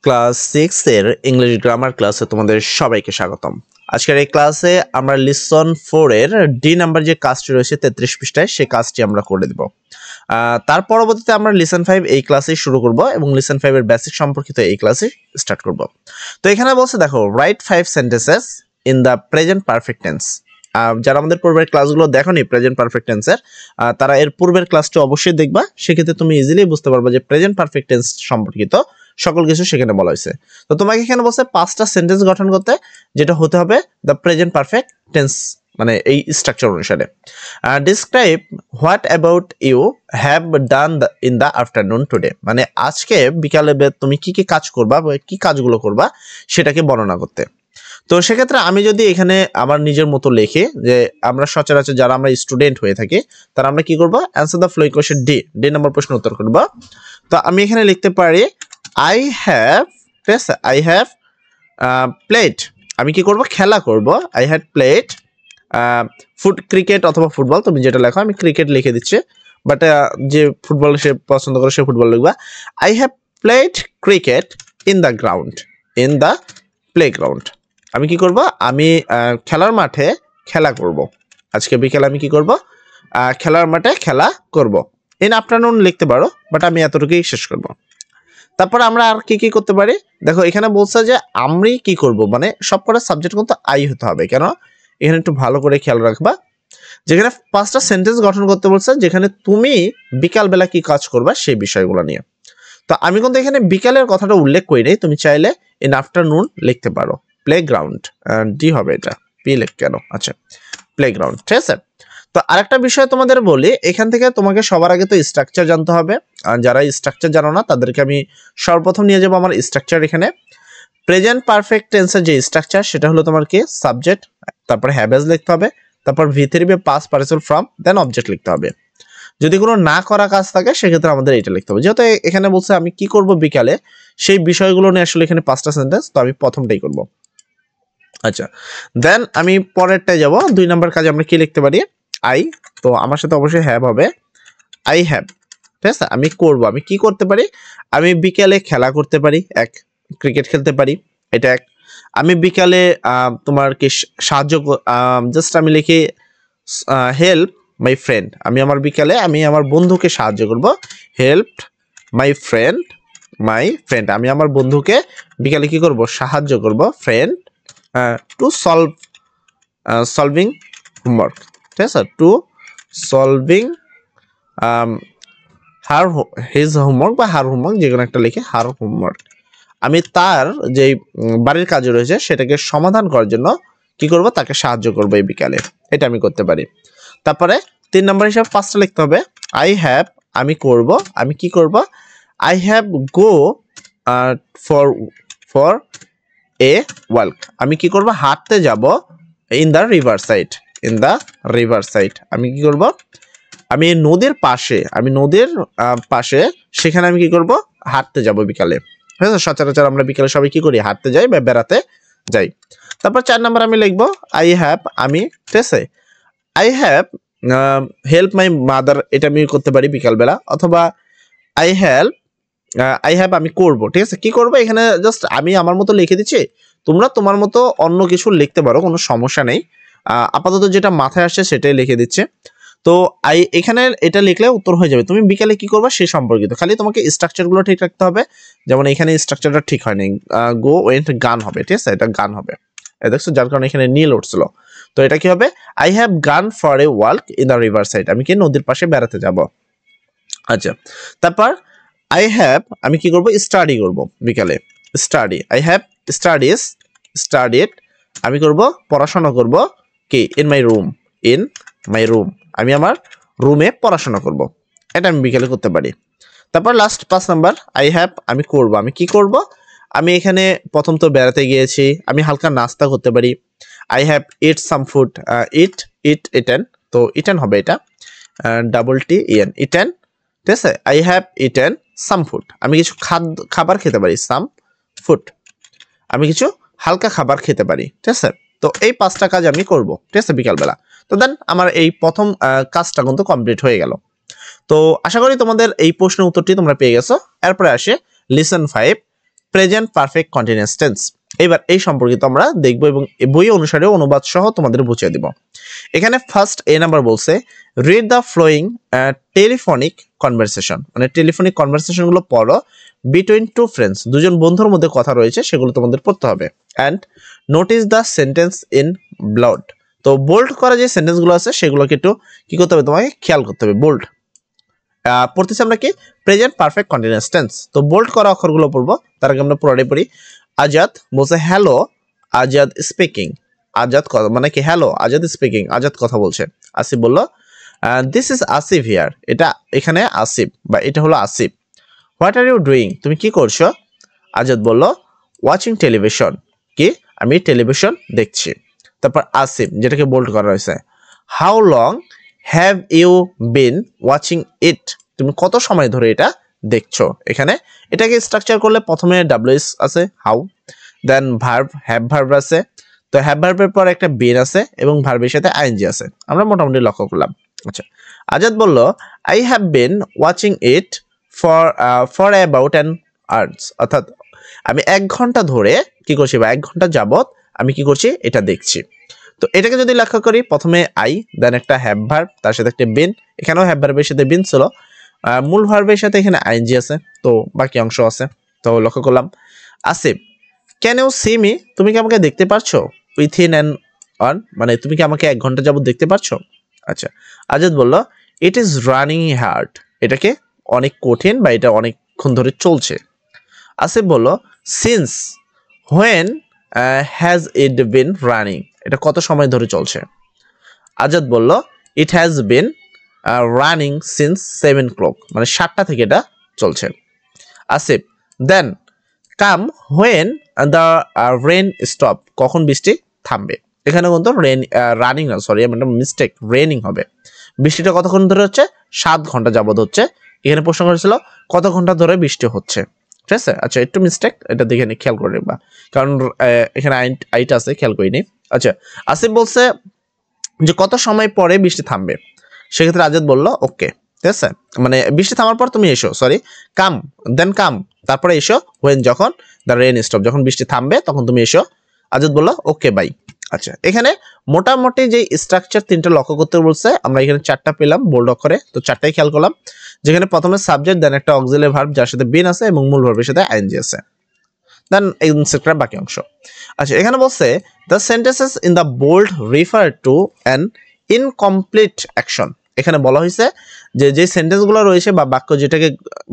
Class 6 এর English grammar ক্লাসে তোমাদের সবাইকে স্বাগতম। আজকের এই ক্লাসে আমরা লিসন 4 এর ডি নাম্বার যে কাজটি রয়েছে 33 পৃষ্ঠায় সেই কাজটি আমরা করে দেব। তার পরবর্তীতে আমরা লিসন 5 এই ক্লাসে শুরু করব এবং লিসন 5 এর বেসিক সম্পর্কিত এই ক্লাসে স্টার্ট করব। তো এখানে বলছে দেখো write 5 sentences in the present perfect tense. যারা আমাদের পূর্বের ক্লাসগুলো দেখোনি প্রেজেন্ট পারফেক্ট টেন্সের, তারা এর পূর্বের ক্লাসটি অবশ্যই দেখবা। সেক্ষেত্রে তুমি ইজিলি বুঝতে পারবে যে প্রেজেন্ট পারফেক্ট টেন্স সম্পর্কিত সকল কিছু সেখানে বলা হয়েছে। তো তোমাকে এখানে বলছে 5টা সেন্টেন্স গঠন করতে, যেটা হতে হবে দ্য প্রেজেন্ট পারফেক্ট টেন্স, মানে এই স্ট্রাকচার অনুসারে। Describe what about you have done in the afternoon today, মানে আজকে বিকালে তুমি কি কি কাজ করবা বা কি কাজগুলো করবা সেটাকে বর্ণনা করতে। তো সেক্ষেত্রে আমি যদি এখানে আমার নিজের মতো লিখি, যে আমরা সচরাচর যারা আমরা স্টুডেন্ট হয়ে থাকি তারা আমরা কি করবো, answer the following question D নম্বর প্রশ্ন উত্তর করব। তো আমি এখানে লিখতে পারি I have, ঠিক আছে, I have played, আমি কি করব, খেলা করব। I had played ক্রিকেট অথবা ফুটবল, তুমি যেটা লেখো, আমি ক্রিকেট লিখে দিচ্ছি, বাট যে ফুটবল সে পছন্দ করে সে ফুটবল লিখবা। I have played cricket in the ground, in the playground, আমি কি করব, আমি খেলার মাঠে খেলা করব। আজকে বিকেলে আমি কি করব, খেলার মাঠে খেলা করব। ইন আফটারনুন লিখতে পারো, বাট আমি এতটুকুই শেষ করব। তারপর আমরা আর কি কি করতে পারি, দেখো এখানে বলছে যে আমি কি করব, মানে সবকটা সাবজেক্ট কিন্তু আই হতে হবে। কেন, এখানে একটু ভালো করে খেয়াল রাখবা, যেখানে 5টা সেন্টেন্স গঠন করতে বলছে, যেখানে তুমি বিকালবেলা কি কাজ করবা সেই বিষয়গুলো নিয়ে। তো আমি কিন্তু এখানে বিকালের কথাটা উল্লেখ করি নাই, তুমি চাইলে ইন আফটারনুন লিখতে পারো। প্লেগ্রাউন্ড, ডি হবে এটা, পি লিখ কেন, আচ্ছা প্লেগ্রাউন্ড, ঠিক আছে। তো আরেকটা বিষয় তোমাদের বলি, এখান থেকে তোমাকে সবার আগে তো স্ট্রাকচার জানতে হবে। আর যারা স্ট্রাকচার জানো না তাদেরকে আমি সর্বপ্রথম নিয়ে যাবো আমার স্ট্রাকচার। এখানে প্রেজেন্ট পারফেক্ট টেন্সের যে স্ট্রাকচার সেটা হলো তোমার কি, সাবজেক্ট, তারপর হ্যাভেজ লিখতে হবে, তারপর ভি3 বা past participle form, then object লিখতে হবে। যদি কোনো না করা কাজ থাকে সেক্ষেত্রে আমাদের এটা লিখতে হবে। যেহেতু এখানে বলছে আমি কি করব বিকালে, সেই বিষয়গুলো নিয়ে আসলে এখানে 5টা সেন্টেন্স, তো আমি প্রথমটাই করব। আচ্ছা, দেন আমি পরেরটায় যাব। 2 নম্বর কাজে আমরা কি লিখতে পারি, আই, তো আমার সাথে অবশ্যই হ্যাভ হবে, আই হ্যাভ, ঠিক আছে। আমি করব, আমি কি করতে পারি, আমি বিকালে খেলা করতে পারি, এক ক্রিকেট খেলতে পারি, এটা এক। আমি বিকালে তোমার কি সাহায্য, জাস্ট আমি লিখি হেল্প মাই ফ্রেন্ড, আমি আমার বিকালে আমি আমার বন্ধুকে সাহায্য করব। হেল্প মাই ফ্রেন্ড, আমি আমার বন্ধুকে বিকালে কি করব, সাহায্য করব। ফ্রেন্ড টু সলভিং হোমওয়ার্ক, ঠিক আছে, টু সলভিং হিজ হোমওয়ার্ক বা হার হোমওয়ার্ক, যে কোনো একটা লিখে হার হোমওয়ার্ক। আমি তার যে বাড়ির কাজ রয়েছে সেটাকে সমাধান করার জন্য কি করব, তাকে সাহায্য করবো এই বিকালে, এটা আমি করতে পারি। তারপরে 3 নম্বর হিসাবে 5টা লিখতে হবে, আই হ্যাভ, আমি করব, আমি কি করব, I have go for a walk, আমি কি করব, হাঁটতে যাব। ইন দ্য রিভার সাইড, আমি কি করব, আমি নদীর পাশে, সেখানে আমি কি করব, হাঁটতে যাব বিকালে। ঠিক আছে, সচরাচর আমরা বিকালে সবাই কি করি, হাঁটতে যাই বা বেড়াতে যাই। তারপর 4 নম্বর আমি লিখবো আই হ্যাভ, আমি, ঠিক আছে, I have help my mother, এটা আমি করতে পারি বিকালবেলা। অথবা আই হ্যাভ আমি করব, ঠিক আছে, কি করব, এখানে জাস্ট আমি আমার মতো লিখে দিচ্ছি, তোমরা তোমার মতো অন্য কিছু লিখতে পারো, কোনো সমস্যা নেই। আপাতত যেটা মাথায় আসছে সেটাই লিখে দিচ্ছে। তো এখানে এটা লিখলে উত্তর হয়ে যাবে। তুমি বিকালে কি করবা সে সম্পর্কিত, খালি তোমাকে স্ট্রাকচারগুলো ঠিক রাখতে হবে। যেমন এখানে স্ট্রাকচারটা ঠিক হয়নি, গো ওয়েন্ট গান হবে, ঠিক আছে, এটা গান হবে, দেখছো, যার কারণে এখানে নীল উঠছিল। তো এটা কি হবে, আই হ্যাভ গান for a walk in the river side, আমি কি নদীর পাশে বেড়াতে যাব। আচ্ছা, তারপর আই হ্যাভ, আমি কি করব, স্টাডি করব বিকালে, আই হ্যাভ স্টাডিড, আমি করব পড়াশোনা করব, কি, ইন মাই রুম, আমি আমার রুমে পড়াশোনা করব। এটা আমি বিকেলে করতে পারি। তারপর লাস্ট 5 নাম্বার, আই হ্যাভ, আমি করব, আমি কি করব, আমি এখানে প্রথম তো বেড়াতে গিয়েছি, আমি হালকা নাস্তা করতে পারি। I have it some food, eaten, তো ইটেন হবে এটা, TEN, ইটেন, ঠিক আছে। I have eaten some food, আমি কিছু খাবার খেতে পারি, সাম ফুড, আমি কিছু হালকা খাবার খেতে পারি, ঠিক আছে। তো এই 5টা কাজ আমি করব, ঠিক আছে, বিকালবেলা। তো দেন আমার এই প্রথম কাজটা কিন্তু কমপ্লিট হয়ে গেল। তো আশা করি তোমাদের এই প্রশ্নের উত্তরটি তোমরা পেয়ে গেছো। এরপরে আসে listen 5 present perfect continuous tense. এবার এই সম্পর্কিত আমরা দেখব এবং বই অনুসারে অনুবাদ সহ তোমাদের বুঝিয়ে দিব। এখানে ফার্স্ট এ নাম্বার বলছে read the following telephonic conversation, মানে টেলিফোনিক কনভারসেশন গুলো পড়ো বিটুইন টু ফ্রেন্ডস, দুজন বন্ধুর মধ্যে কথা রয়েছে সেগুলো তোমাদের পড়তে হবে। And notice the sentence in blood, তো বোল্ড করা যে সেন্টেন্স গুলো আছে সেগুলোকে একটু কি করতে হবে, তোমাকে খেয়াল করতে হবে। বোল্ড পড়তেছি আমরা কি প্রেজেন্ট পারফেক্ট কন্টিনিউয়াস টেন্স, তো বোল্ড করা অক্ষরগুলো পড়বো। তার আগে আমরা পুরোটাই পড়ি। আজাদ বলছে হ্যালো আজাদ স্পিকিং, আজাদ মানে কি হ্যালো আজাদ স্পিকিং, আজাদ কথা বলছে। আসিফ বলল দিস ইজ আসিফ হিয়ার, এটা এখানে আসিফ বা এটা হলো Asif. What are you doing, তুমি কি করছো? আজাদ বলল ওয়াচিং টেলিভিশন, কি আমি টেলিভিশন দেখছি। তারপর আসিফ যেটাকে বোল্ড করা হয়েছে how long have you been watching it, তুমি কত সময় ধরে এটা দেখছো। এখানে এটাকে স্ট্রাকচার করলে প্রথমে ডাব্লিউএস আছে how, then verb have verb আছে, তো হ্যাভ ভার্বের পর একটা বিন আছে এবং ভার্বের সাথে আইএনজি আছে, আমরা মোটামুটি লক্ষ্য করলাম। আচ্ছা আজাদ বলল I have bin watching it for about an hours, অর্থাৎ আমি 1 ঘন্টা ধরে কি করছি বা 1 ঘন্টা যাবত আমি কি করছি এটা দেখছি। তো এটাকে যদি লক্ষ্য করি প্রথমে আই, দেন একটা হ্যাভ ভার্ব, তার সাথে একটা বিন, এখানেও হ্যাভ ভার্বের সাথে বিন ছিল, মূল ভার্বের সাথে এখানে আইএনজি আছে, তো বাকি অংশ আছে। তো লক্ষ্য করলাম Asif can you see me, তুমি কি আমাকে দেখতে পারছো? উইথিন অ্যান অন, মানে তুমি কি আমাকে 1 ঘন্টা যাবত দেখতে পারছো। আচ্ছা আজাদ বলল ইট ইজ রানিং হার্ড, এটাকে অনেক কঠিন বা এটা অনেকক্ষণ ধরে চলছে। আসিফ বলল since when has it been running, এটা কত সময় ধরে চলছে। আজাদ বলল it has been running since 7 o'clock, মানে 7টা থেকে এটা চলছে। Asif then come when the rain stop, কখন বৃষ্টি থামবে। এখানে কিন্তু রেন রানিং না, সরি আমার মিস্টেক, রেনিং হবে। বৃষ্টিটা কতক্ষণ ধরে হচ্ছে? 7 ঘন্টা যাবত হচ্ছে। এখানে প্রশ্ন করেছিল কত ঘন্টা ধরে বৃষ্টি হচ্ছে, ঠিক আছে। আচ্ছা একটু মিস্টেক, এটা দেখে খেয়াল করে রাখবা, কারণ এখানে আইটা আছে খেয়াল করিনি। আচ্ছা আসিফ বলছে যে কত সময় পরে বৃষ্টি থামবে, সেক্ষেত্রে আজাদ বলল ওকে, ঠিক আছে, মানে বৃষ্টি থামার পর তুমি এসো, সরি কাম দেন কাম, তারপরে এসো হোয়েন যখন দ্য রেন স্টপ, যখন বৃষ্টি থামবে তখন তুমি এসো। আজাদ বলল ওকে বাই। আচ্ছা এখানে মোটামুটি যে স্ট্রাকচার 3টা লক্ষ্য করতে বলছে, আমরা এখানে 4টা পেলাম বোল্ড অক্ষরে, তো 4টাই খেয়াল করলাম। যেখানে প্রথমে সাবজেক্ট, দেন একটা অক্সিলারি ভার্ব যার সাথে বিন আছে এবং মূল ভার্বের সাথে আইএনজি আছে, দেন এক্সেট্রা বাকি অংশ। আচ্ছা এখানে বলছে the sentences in the bold refer to an incomplete action, এখানে বলা হয়েছে যে সেন্টেন্সগুলো রয়েছে বা বাক্য যেটাকে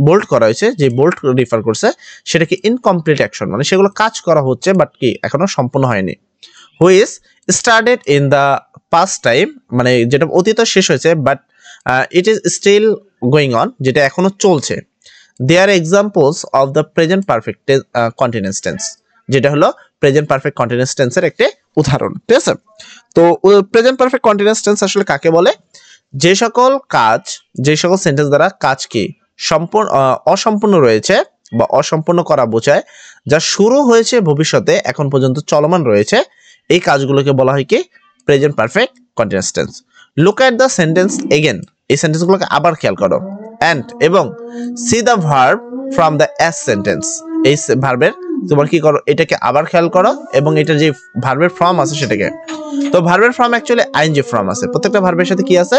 বোল্ড করা হয়েছে, যে বোল্ড রিফার করছে সেটাকে ইনকমপ্লিট অ্যাকশন, মানে সেগুলো কাজ করা হচ্ছে বাট কি এখনো সম্পূর্ণ হয়নি। Which started in the past time, মানে যেটা অতীতে শেষ হয়েছে but it is still going on, যেটা এখনো চলছে। They are examples of the present perfect continuous tense, যেটা হলো প্রেজেন্ট পারফেক্ট কন্টিনিউয়াস টেন্সের একটি উদাহরণ, ঠিক আছে। তো প্রেজেন্ট পারফেক্ট কন্টিনিউয়াস টেন্স আসলে কাকে বলে? যে সকল সেন্টেন্স দ্বারা কাজ কি সম্পূর্ণ অসম্পূর্ণ রয়েছে বা অসম্পূর্ণ করা বোঝায়, যা শুরু হয়েছে ভবিষ্যতে এখন পর্যন্ত চলমান রয়েছে, এই কাজগুলোকে বলা হয় কি present perfect continuous tense. Look at the sentence again, এই সেন্টেন্সগুলোকে আবার খেয়াল করো। অ্যান্ড এবং C the verb from the S sentence, এই ভার্বের তোমার কি করো এটাকে আবার খেয়াল করো এবং এটার যে ভার্বের ফর্ম আছে সেটাকে, তো ভার্বের ফর্ম অ্যাকচুয়ালি আইএনজি ফর্ম আছে, প্রত্যেকটা ভার্বের সাথে কি আছে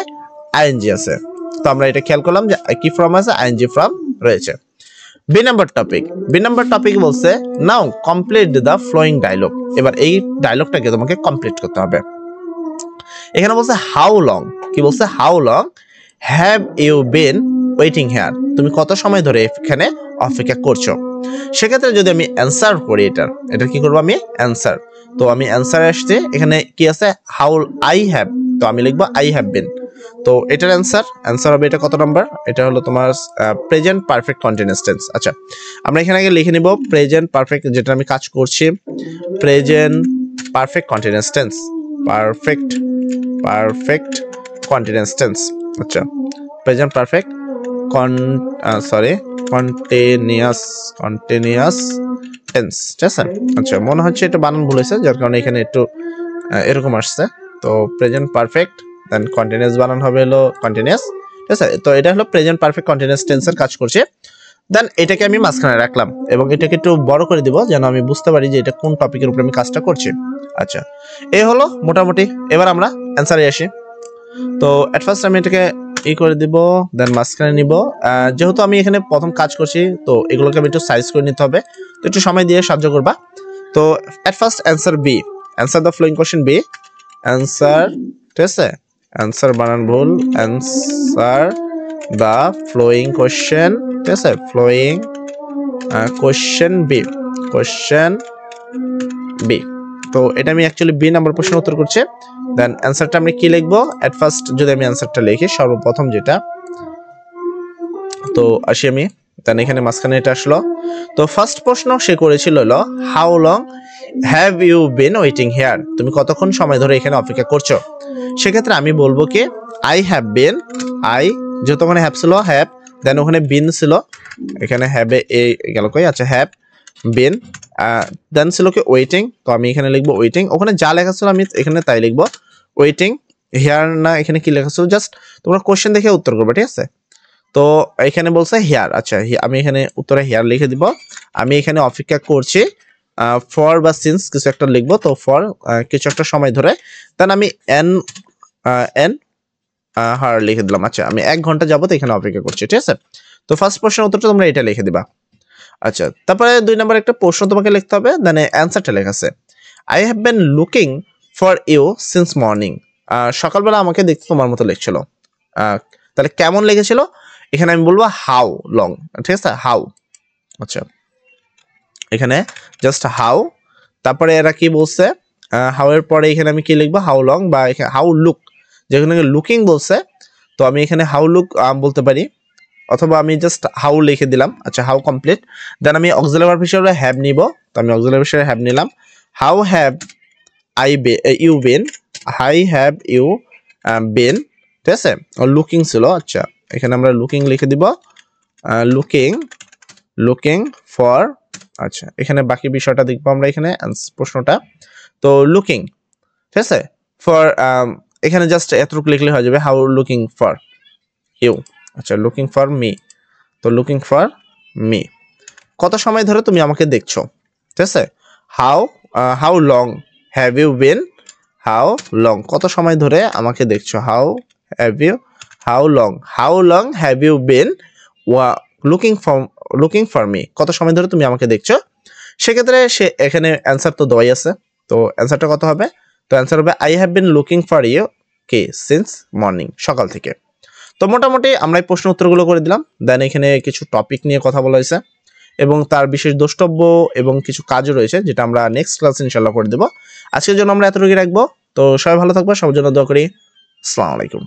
আইএনজি আছে, তো আমরা এটা খেয়াল করলাম যে কি ফর্ম আছে, আইএনজি ফর্ম রয়েছে। বি নাম্বার টপিক বলছে নাও কমপ্লিট দ্য ফ্লোয়িং ডায়লগ, এবার এই ডায়লগটাকে তোমাকে কমপ্লিট করতে হবে। এখানে বলছে হাউ লং, কি বলছে how long have you been waiting here, তুমি কত সময় ধরে এখানে অপেক্ষা করছো। সেক্ষেত্রে যদি আমি অ্যান্সার করি এটা কি করবো আমি অ্যান্সার, তো আমি অ্যান্সারে আসছে এখানে কি আছে হাউ আই হ্যাভ, তো আমি লিখবো আই হ্যাভ বিন, তো এটার অ্যান্সার হবে এটা কত নাম্বার, এটা হলো তোমার প্রেজেন্ট পারফেক্ট কন্টিনিউয়াস টেন্স। আচ্ছা আমরা এখানে আগে লিখে নিব প্রেজেন্ট পারফেক্ট, যেটা আমি কাজ করছি present perfect continuous tense, perfect continuous tense. আচ্ছা প্রেজেন্ট পারফেক্ট কন্টিনিউয়াস টেন্স, ঠিক আছে। আচ্ছা মনে হচ্ছে এটা বানান ভুল হয়েছে, যার কারণে এখানে একটু এরকম আসছে, তো প্রেজেন্ট পারফেক্ট দেন কন্টিনিউয়াস বানান হবে হলো কন্টিনিউয়াস, ঠিক আছে। তো এটা হলো প্রেজেন্ট পারফেক্ট কন্টিনিউয়াস টেন্সের কাজ করছে। দেন এটাকে আমি মাঝখানে রাখলাম এবং এটাকে একটু বড় করে দিব যেন আমি বুঝতে পারি যে এটা কোন টপিকের উপরে আমি কাজটা করছি। আচ্ছা, এই হলো মোটামুটি। এবার আমরা অ্যান্সারে আসি। তো এট ফার্স্ট আমি এটাকে করে দিব, দেন মাঝখানে নিব। যেহেতু আমি এখানে প্রথম কাজ করছি, তো এগুলোকে আমি একটু সাইজ করে নিতে হবে, তো একটু সময় দিয়ে সাহায্য করবা। তো at first answer B, answer the following question B, answer, ঠিক আছে, অ্যান্সার বানান ভুল, অ্যান্সার দ্য ফ্লোয়িং কোশ্চেন, ঠিক আছে, following question B, question B. তো এটা আমি অ্যাকচুয়ালি বি নাম্বার প্রশ্নের উত্তর করছি। দেন অ্যান্সারটা আমি কি লিখবো, এট ফার্স্ট যদি আমি অ্যান্সারটা লিখি সর্বপ্রথম যেটা, তো আসি আমি, দেন এখানে মাঝখানে এটা আসলো। তো ফার্স্ট প্রশ্ন সে করেছিল হলো how long have you been waiting here, তুমি কতক্ষণ সময় ধরে এখানে অপেক্ষা করছো। সেক্ষেত্রে আমি বলবো কি আই হ্যাভ বিন, আই যেহেতু ওখানে হ্যাভ ছিল, হ্যাভ, দেন ওখানে বিন ছিল, এখানে হ্যাভে এ গেল কই, আচ্ছা হ্যাভ বিন, দেন ছিল কি ওয়েটিং, তো আমি এখানে লিখবো ওয়েটিং, ওখানে যা লেখা ছিল আমি এখানে তাই লিখবো, ওয়েটিং হেয়ার না, এখানে কি লেখা ছিল জাস্ট তোমরা কোশ্চেন দেখে উত্তর করবে, ঠিক আছে। তো এখানে বলছে হেয়ার, আচ্ছা আমি এখানে উত্তরে হেয়ার লিখে দিব। আমি এখানে অপেক্ষা করছি ফর বা সিন্স কিছু একটা লিখবো, তো ফর কিছু একটা সময় ধরে, দেন আমি এন এন হার লিখে দিলাম। আচ্ছা আমি 1 ঘন্টা যাবত এখানে অপেক্ষা করছি, ঠিক আছে। তো ফার্স্ট প্রশ্নের উত্তরটা তোমরা এটা লিখে দিবা। আচ্ছা তারপরে 2 নম্বর একটা প্রশ্ন তোমাকে লিখতে হবে, দেন অ্যান্সারটা লেখা আছে I have been looking for you since morning, সকালবেলা আমাকে দেখতে তোমার মতো লেগছিল। তাহলে কেমন লেগেছিল, এখানে আমি বলবো হাউ লং, ঠিক আছে, হাউ। আচ্ছা এখানে জাস্ট হাউ, তারপরে এরা কি বলছে, হাউ এর পরে এখানে আমি কি লিখবো, হাউ লং, বা এখানে হাউ লুক, যেখানে লুকিং বলছে, তো আমি এখানে হাউ লুক বলতে পারি, অথবা আমি জাস্ট হাউ লিখে দিলাম। আচ্ছা হাউ কমপ্লিট, দেন আমি অক্সিলারি ভার্ব হিসেবে হ্যাভ নিব, তো আমি অক্সিলারি হিসেবে হ্যাভ নিলাম। How have you been, how have you been, ঠিক আছে, লুকিং ছিল, আচ্ছা এখানে আমরা লুকিং লিখে দিব, লুকিং লুকিং ফর, আচ্ছা এখানে বাকি বিষয়টা দেখবো আমরা এখানে প্রশ্নটা। তো লুকিং, ঠিক আছে, ফর, এখানে জাস্ট এতটুকু লিখলে হয়ে যাবে, হাউ লুকিং ফর ইউ, আচ্ছা লুকিং ফর মি, তো লুকিং ফর মি, কত সময় ধরে তুমি আমাকে দেখছো, ঠিক আছে। How long have you been, how long কত সময় ধরে আমাকে দেখছো, how long have you been looking for me, কত সময় ধরে তুমি আমাকে দেখছো। সেক্ষেত্রে সে এখানে অ্যান্সার তো দেওয়াই আছে, তো অ্যান্সারটা কত হবে, তো অ্যান্সার হবে I have been looking for you কে সিন্স মর্নিং, সকাল থেকে। তো মোটামুটি আমরা এই প্রশ্ন উত্তরগুলো করে দিলাম, দেন এখানে কিছু টপিক নিয়ে কথা বলা হয়েছে এবং তার বিশেষ দ্রষ্টব্য এবং কিছু কাজও রয়েছে, যেটা আমরা নেক্সট ক্লাসে ইনশাআল্লাহ করে দেবো। আজকের জন্য আমরা এতটুকুই রাখবো। তো সবাই ভালো থাকবো, সবার জন্য দোয়া করি। আসসালামু আলাইকুম।